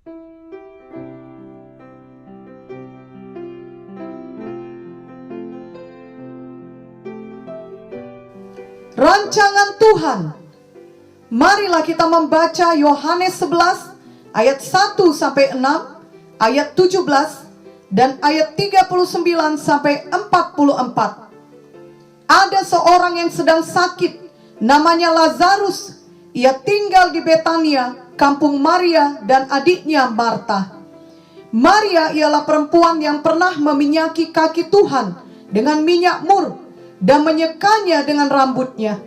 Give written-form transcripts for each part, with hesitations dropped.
Rancangan Tuhan. Marilah kita membaca Yohanes 11 ayat 1 sampai 6, ayat 17 dan ayat 39 sampai 44. Ada seorang yang sedang sakit, namanya Lazarus. Ia tinggal di Betania, kampung Maria dan adiknya Marta. Maria ialah perempuan yang pernah meminyaki kaki Tuhan dengan minyak mur dan menyekanya dengan rambutnya.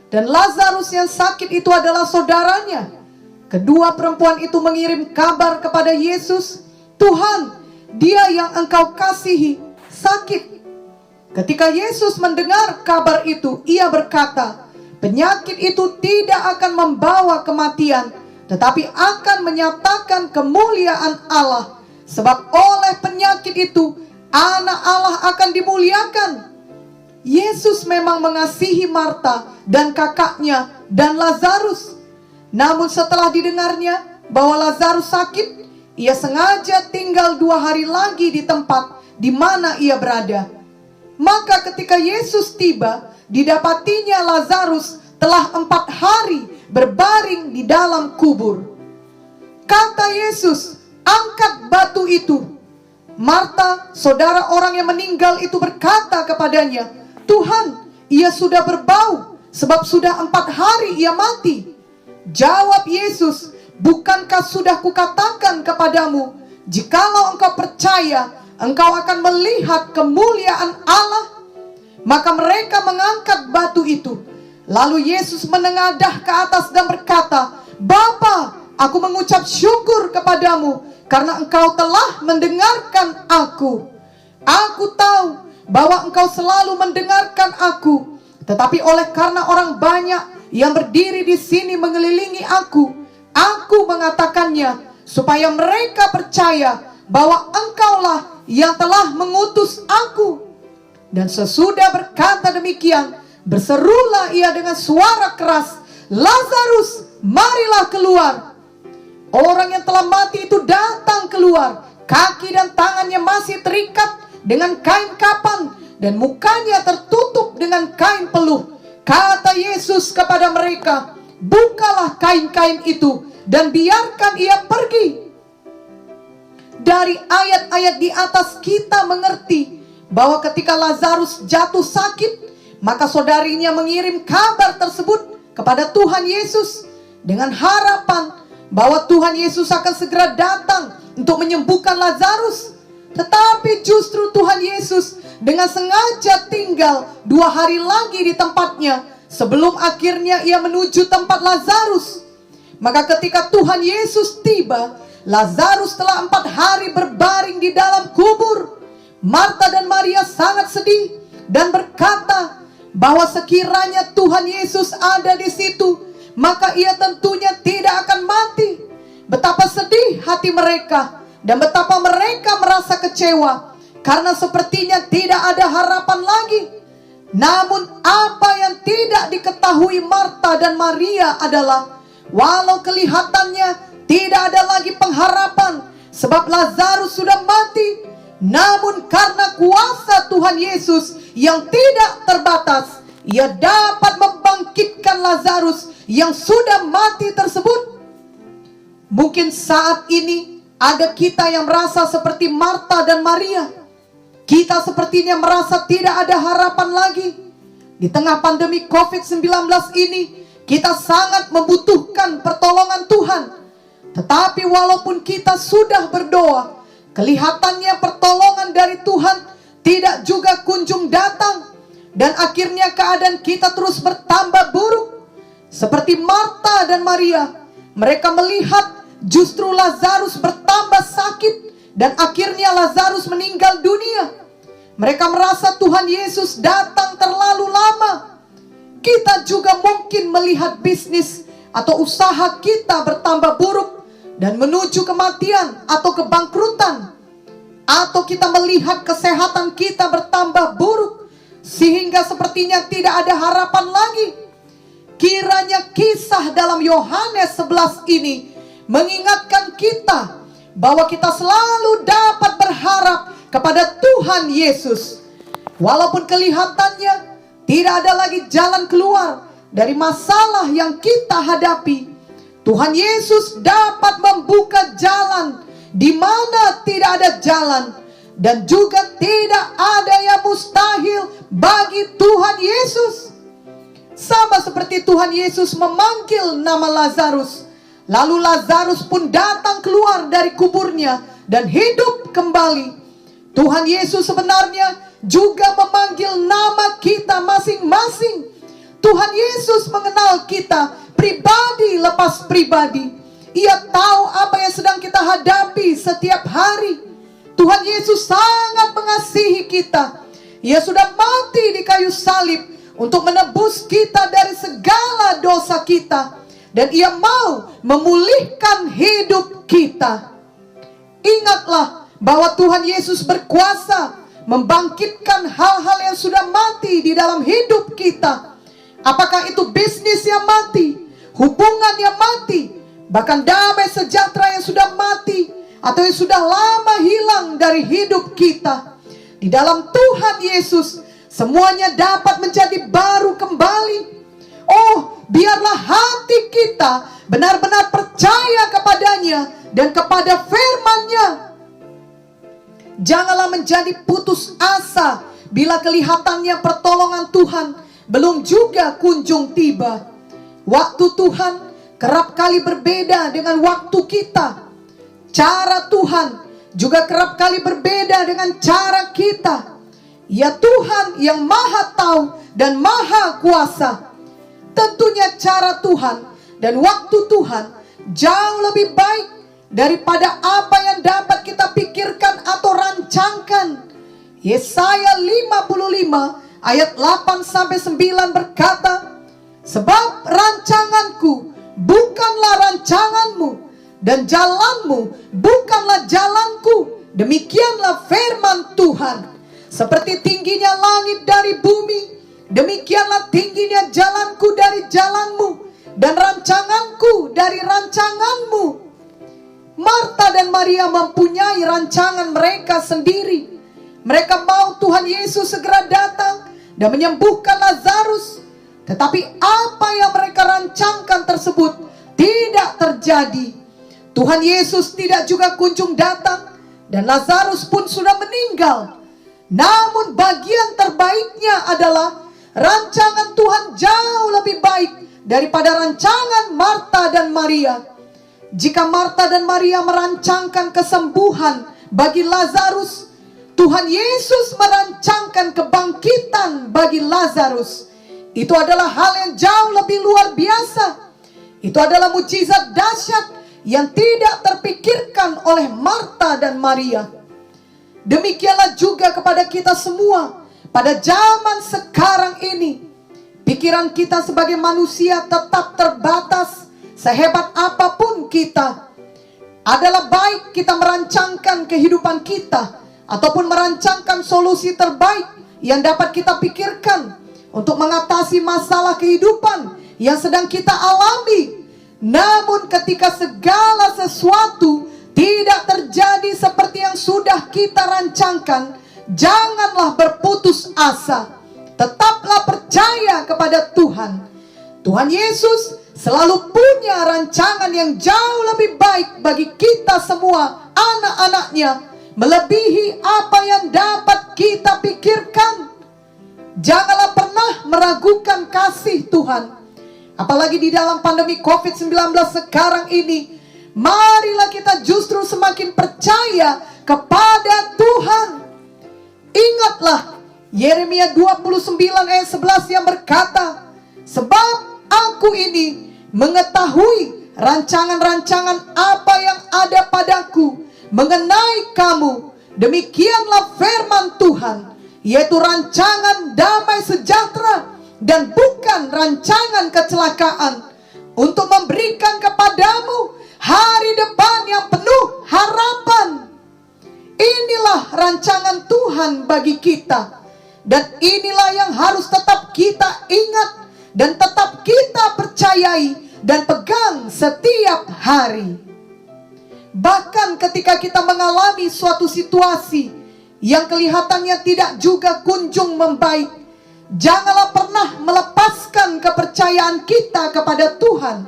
Dan Lazarus yang sakit itu adalah saudaranya. Kedua perempuan itu mengirim kabar kepada Yesus, "Tuhan, dia yang engkau kasihi sakit." Ketika Yesus mendengar kabar itu, ia berkata, "Penyakit itu tidak akan membawa kematian, tetapi akan menyatakan kemuliaan Allah. Sebab oleh penyakit itu, Anak Allah akan dimuliakan." Yesus memang mengasihi Marta dan kakaknya dan Lazarus. Namun setelah didengarnya bahwa Lazarus sakit, ia sengaja tinggal 2 hari lagi di tempat di mana ia berada. Maka ketika Yesus tiba, didapatinya Lazarus telah 4 hari berbaring di dalam kubur. Kata Yesus, "Angkat batu itu." Marta, saudara orang yang meninggal itu, berkata kepadanya, "Tuhan, ia sudah berbau, sebab sudah 4 hari ia mati." Jawab Yesus, "Bukankah sudah kukatakan kepadamu, jikalau engkau percaya, engkau akan melihat kemuliaan Allah?" Maka mereka mengangkat batu itu. Lalu Yesus menengadah ke atas dan berkata, "Bapa, aku mengucap syukur kepadamu, karena engkau telah mendengarkan aku. Aku tahu bahwa engkau selalu mendengarkan aku, tetapi oleh karena orang banyak yang berdiri di sini mengelilingi aku mengatakannya, supaya mereka percaya bahwa engkaulah yang telah mengutus aku." Dan sesudah berkata demikian, berserulah ia dengan suara keras, "Lazarus, marilah keluar." Orang yang telah mati itu datang keluar, kaki dan tangannya masih terikat dengan kain kapan, dan mukanya tertutup dengan kain peluh. Kata Yesus kepada mereka, "Bukalah kain-kain itu dan biarkan ia pergi." Dari ayat-ayat di atas kita mengerti bahwa ketika Lazarus jatuh sakit, maka saudarinya mengirim kabar tersebut kepada Tuhan Yesus dengan harapan bahwa Tuhan Yesus akan segera datang untuk menyembuhkan Lazarus. Tetapi justru Tuhan Yesus dengan sengaja tinggal 2 hari lagi di tempatnya sebelum akhirnya ia menuju tempat Lazarus. Maka ketika Tuhan Yesus tiba, Lazarus telah 4 hari berbaring di dalam kubur. Marta dan Maria sangat sedih dan berkata bahwa sekiranya Tuhan Yesus ada di situ, maka ia tentunya tidak akan mati. Betapa sedih hati mereka dan betapa mereka merasa kecewa, karena sepertinya tidak ada harapan lagi. Namun apa yang tidak diketahui Marta dan Maria adalah, walau kelihatannya tidak ada lagi pengharapan sebab Lazarus sudah mati, namun karena kuasa Tuhan Yesus yang tidak terbatas, ia dapat membangkitkan Lazarus yang sudah mati tersebut. Mungkin saat ini ada kita yang merasa seperti Marta dan Maria. Kita sepertinya merasa tidak ada harapan lagi. Di tengah pandemi COVID-19 ini, kita sangat membutuhkan pertolongan Tuhan. Tetapi walaupun kita sudah berdoa, kelihatannya pertolongan dari Tuhan tidak juga kunjung datang. Dan akhirnya keadaan kita terus bertambah buruk. Seperti Marta dan Maria, mereka melihat justru Lazarus bertambah sakit, dan akhirnya Lazarus meninggal dunia. Mereka merasa Tuhan Yesus datang terlalu lama. Kita juga mungkin melihat bisnis atau usaha kita bertambah buruk dan menuju kematian atau kebangkrutan. Atau kita melihat kesehatan kita bertambah buruk sehingga sepertinya tidak ada harapan lagi. Kiranya kisah dalam Yohanes 11 ini mengingatkan kita bahwa kita selalu dapat berharap kepada Tuhan Yesus. Walaupun kelihatannya tidak ada lagi jalan keluar dari masalah yang kita hadapi, Tuhan Yesus dapat membuka jalan di mana tidak ada jalan, dan juga tidak ada yang mustahil bagi Tuhan Yesus. Sama seperti Tuhan Yesus memanggil nama Lazarus, lalu Lazarus pun datang keluar dari kuburnya dan hidup kembali. Tuhan Yesus sebenarnya juga memanggil nama kita masing-masing. Tuhan Yesus mengenal kita pribadi lepas pribadi. Ia tahu apa yang sedang kita hadapi setiap hari. Tuhan Yesus sangat mengasihi kita. Ia sudah mati di kayu salib untuk menebus kita dari segala dosa kita, dan Ia mau memulihkan hidup kita. Ingatlah bahwa Tuhan Yesus berkuasa membangkitkan hal-hal yang sudah mati di dalam hidup kita. Apakah itu bisnis yang mati, hubungan yang mati, bahkan damai sejahtera yang sudah mati, atau yang sudah lama hilang dari hidup kita. Di dalam Tuhan Yesus, semuanya dapat menjadi baru kembali. Oh, biarlah hati kita benar-benar percaya kepadanya dan kepada firman-Nya. Janganlah menjadi putus asa bila kelihatannya pertolongan Tuhan belum juga kunjung tiba. Waktu Tuhan kerap kali berbeda dengan waktu kita. Cara Tuhan juga kerap kali berbeda dengan cara kita. Ya, Tuhan yang Maha Tahu dan Maha Kuasa. Tentunya cara Tuhan dan waktu Tuhan jauh lebih baik daripada apa yang dapat kita pikirkan atau rancangkan. Yesaya 55 ayat 8-9 berkata, sebab rancanganku bukanlah rancanganmu, dan jalanmu bukanlah jalanku. Demikianlah firman Tuhan. Seperti tingginya langit dari bumi, demikianlah tingginya jalanku dari jalanmu, dan rancanganku dari rancanganmu. Marta dan Maria mempunyai rancangan mereka sendiri. Mereka mau Tuhan Yesus segera datang dan menyembuhkan Lazarus. Tetapi apa yang mereka rancangkan tersebut tidak terjadi. Tuhan Yesus tidak juga kunjung datang, dan Lazarus pun sudah meninggal. Namun bagian terbaiknya adalah rancangan Tuhan jauh lebih baik daripada rancangan Marta dan Maria. Jika Marta dan Maria merancangkan kesembuhan bagi Lazarus, Tuhan Yesus merancangkan kebangkitan bagi Lazarus. Itu adalah hal yang jauh lebih luar biasa. Itu adalah mukjizat dahsyat yang tidak terpikirkan oleh Marta dan Maria. Demikianlah juga kepada kita semua pada zaman sekarang ini. Pikiran kita sebagai manusia tetap terbatas. Sehebat apapun kita, adalah baik kita merancangkan kehidupan kita ataupun merancangkan solusi terbaik yang dapat kita pikirkan untuk mengatasi masalah kehidupan yang sedang kita alami. Namun ketika segala sesuatu tidak terjadi seperti yang sudah kita rancangkan, janganlah berputus asa. Tetaplah percaya kepada Tuhan. Tuhan Yesus selalu punya rancangan yang jauh lebih baik bagi kita semua, anak-anaknya, melebihi apa yang dapat kita pikirkan. Janganlah pernah meragukan kasih Tuhan. Apalagi di dalam pandemi COVID-19 sekarang ini, marilah kita justru semakin percaya kepada Tuhan. Ingatlah Yeremia 29 ayat 11 yang berkata, sebab aku ini mengetahui rancangan-rancangan apa yang ada padaku mengenai kamu. Demikianlah firman Tuhan, yaitu rancangan damai sejahtera dan bukan rancangan kecelakaan, untuk memberikan kepadamu hari depan yang penuh harapan. Inilah rancangan Tuhan bagi kita, dan inilah yang harus tetap kita ingat dan tetap kita percayai dan pegang setiap hari. Bahkan ketika kita mengalami suatu situasi yang kelihatannya tidak juga kunjung membaik, janganlah pernah melepaskan kepercayaan kita kepada Tuhan.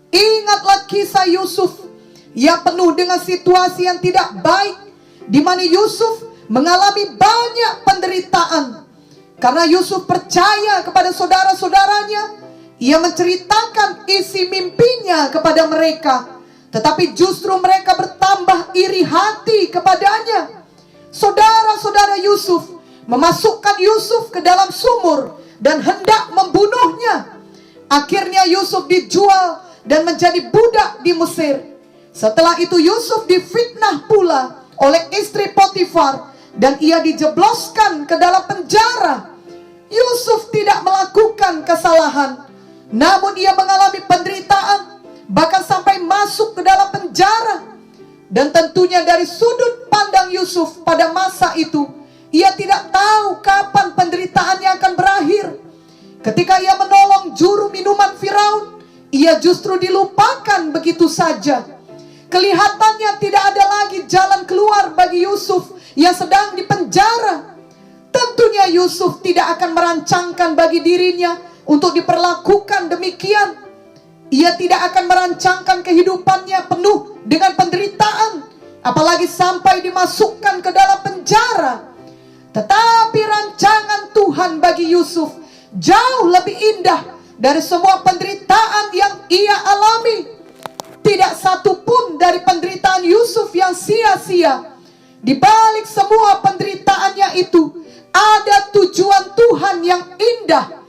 Ingatlah kisah Yusuf yang penuh dengan situasi yang tidak baik, di mana Yusuf mengalami banyak penderitaan. Karena Yusuf percaya kepada saudara-saudaranya, ia menceritakan isi mimpinya kepada mereka, tetapi justru mereka bertambah iri hati kepadanya. Saudara-saudara Yusuf memasukkan Yusuf ke dalam sumur dan hendak membunuhnya. Akhirnya Yusuf dijual dan menjadi budak di Mesir. Setelah itu Yusuf difitnah pula oleh istri Potifar dan ia dijebloskan ke dalam penjara. Yusuf tidak melakukan kesalahan, namun ia mengalami penderitaan, bahkan sampai masuk ke dalam penjara. Dan tentunya dari sudut pandang Yusuf pada masa itu, ia tidak tahu kapan penderitaannya akan berakhir. Ketika ia menolong juru minuman Firaun, ia justru dilupakan begitu saja. Kelihatannya tidak ada lagi jalan keluar bagi Yusuf yang sedang dipenjara. Tentunya Yusuf tidak akan merancangkan bagi dirinya untuk diperlakukan demikian. Ia tidak akan merancangkan kehidupannya penuh dengan penderitaan, apalagi sampai dimasukkan ke dalam penjara. Tetapi rancangan Tuhan bagi Yusuf jauh lebih indah dari semua penderitaan yang ia alami. Tidak satu pun dari penderitaan Yusuf yang sia-sia. Di balik semua penderitaannya itu, ada tujuan Tuhan yang indah.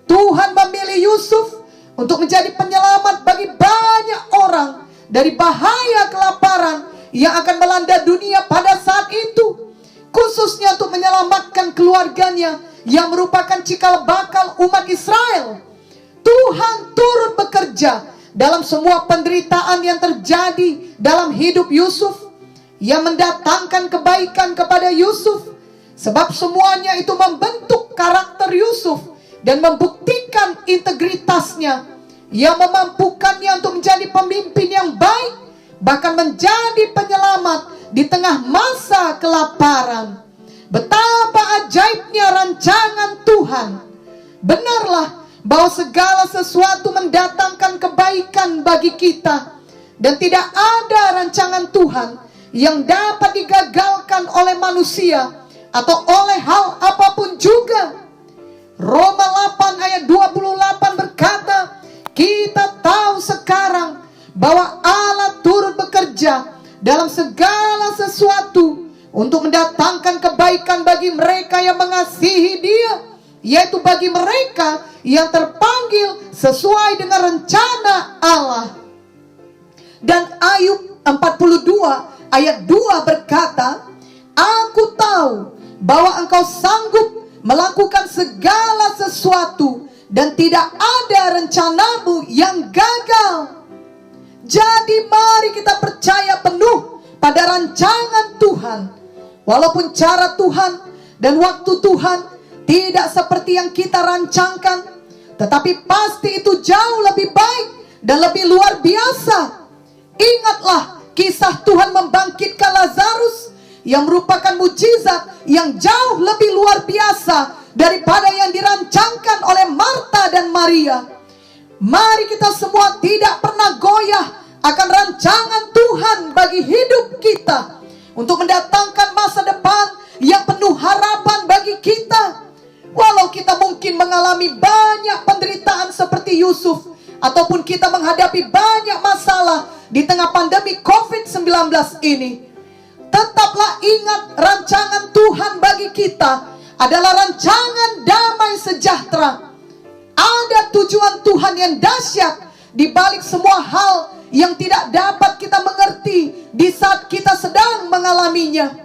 Tuhan memilih Yusuf untuk menjadi penyelamat bagi banyak orang dari bahaya kelaparan yang akan melanda dunia pada saat itu, khususnya untuk menyelamatkan keluarganya yang merupakan cikal bakal umat Israel. Tuhan turut bekerja dalam semua penderitaan yang terjadi dalam hidup Yusuf, yang mendatangkan kebaikan kepada Yusuf, sebab semuanya itu membentuk karakter Yusuf dan membuktikan integritasnya, yang memampukannya untuk menjadi pemimpin yang baik, bahkan menjadi penyelamat di tengah masa kelaparan. Betapa ajaibnya rancangan Tuhan. Benarlah bahwa segala sesuatu mendatangkan kebaikan bagi kita, dan tidak ada rancangan Tuhan yang dapat digagalkan oleh manusia atau oleh hal apapun juga. Roma 8 ayat 28 berkata, kita tahu sekarang bahwa Allah turut bekerja dalam segala sesuatu untuk mendatangkan kebaikan bagi mereka yang mengasihi Dia, yaitu bagi mereka yang terpanggil sesuai dengan rencana Allah. Dan Ayub 42 ayat 2 berkata, aku tahu bahwa engkau sanggup melakukan segala sesuatu dan tidak ada rencanamu yang gagal. Jadi mari kita percaya penuh pada rancangan Tuhan. Walaupun cara Tuhan dan waktu Tuhan tidak seperti yang kita rancangkan, tetapi pasti itu jauh lebih baik dan lebih luar biasa. Ingatlah kisah Tuhan membangkitkan Lazarus, yang merupakan mujizat yang jauh lebih luar biasa daripada yang dirancangkan oleh Marta dan Maria. Mari kita semua tidak pernah goyah akan rancangan Tuhan bagi hidup kita, untuk mendatangkan masa depan yang penuh harapan bagi kita. Walau kita mungkin mengalami banyak penderitaan seperti Yusuf, ataupun kita menghadapi banyak masalah di tengah pandemi COVID-19 ini, tetaplah ingat rancangan Tuhan bagi kita adalah rancangan damai sejahtera. Ada tujuan Tuhan yang dahsyat di balik semua hal yang tidak dapat kita mengerti di saat kita sedang mengalaminya.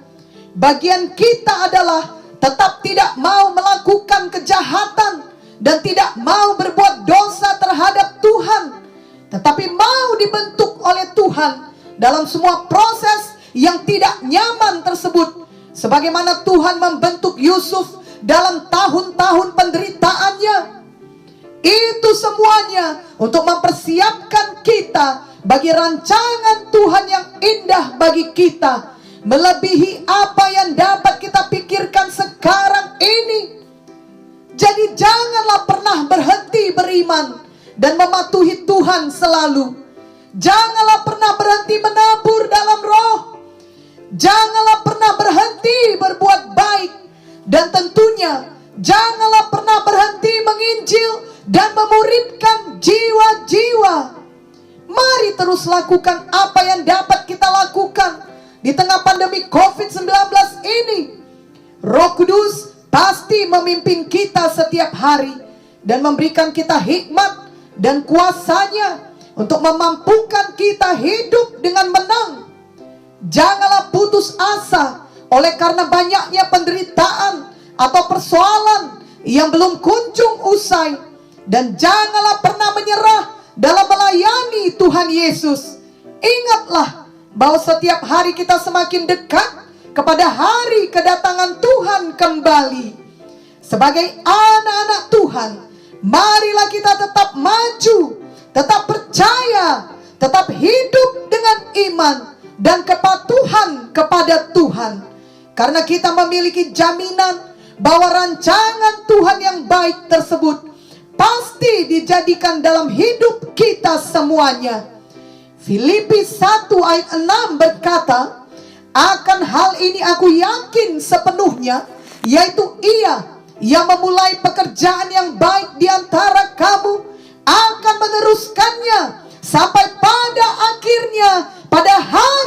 Bagian kita adalah tetap tidak mau melakukan kejahatan dan tidak mau berbuat dosa terhadap Tuhan, tetapi mau dibentuk oleh Tuhan dalam semua proses yang tidak nyaman tersebut, sebagaimana Tuhan membentuk Yusuf dalam tahun-tahun penderitaannya. Itu semuanya untuk mempersiapkan kita bagi rancangan Tuhan yang indah bagi kita, melebihi apa yang dapat kita pikirkan sekarang ini. Jadi janganlah pernah berhenti beriman dan mematuhi Tuhan selalu. Janganlah pernah berhenti menabur dalam roh. Janganlah pernah berhenti berbuat baik. Dan tentunya janganlah pernah berhenti menginjil dan memuridkan jiwa-jiwa. Mari terus lakukan apa yang dapat kita lakukan di tengah pandemi COVID-19 ini. Roh Kudus pasti memimpin kita setiap hari dan memberikan kita hikmat dan kuasanya untuk memampukan kita hidup dengan menang. Janganlah putus asa oleh karena banyaknya penderitaan atau persoalan yang belum kunjung usai. Dan janganlah pernah menyerah dalam melayani Tuhan Yesus. Ingatlah bahwa setiap hari kita semakin dekat kepada hari kedatangan Tuhan kembali. Sebagai anak-anak Tuhan, marilah kita tetap maju, tetap percaya, tetap hidup dengan iman dan kepatuhan kepada Tuhan. Karena kita memiliki jaminan bahwa rancangan Tuhan yang baik tersebut pasti dijadikan dalam hidup kita semuanya. Filipi 1 ayat 6 berkata, akan hal ini aku yakin sepenuhnya, yaitu Ia yang memulai pekerjaan yang baik di antara kamu akan meneruskannya sampai pada akhirnya pada hari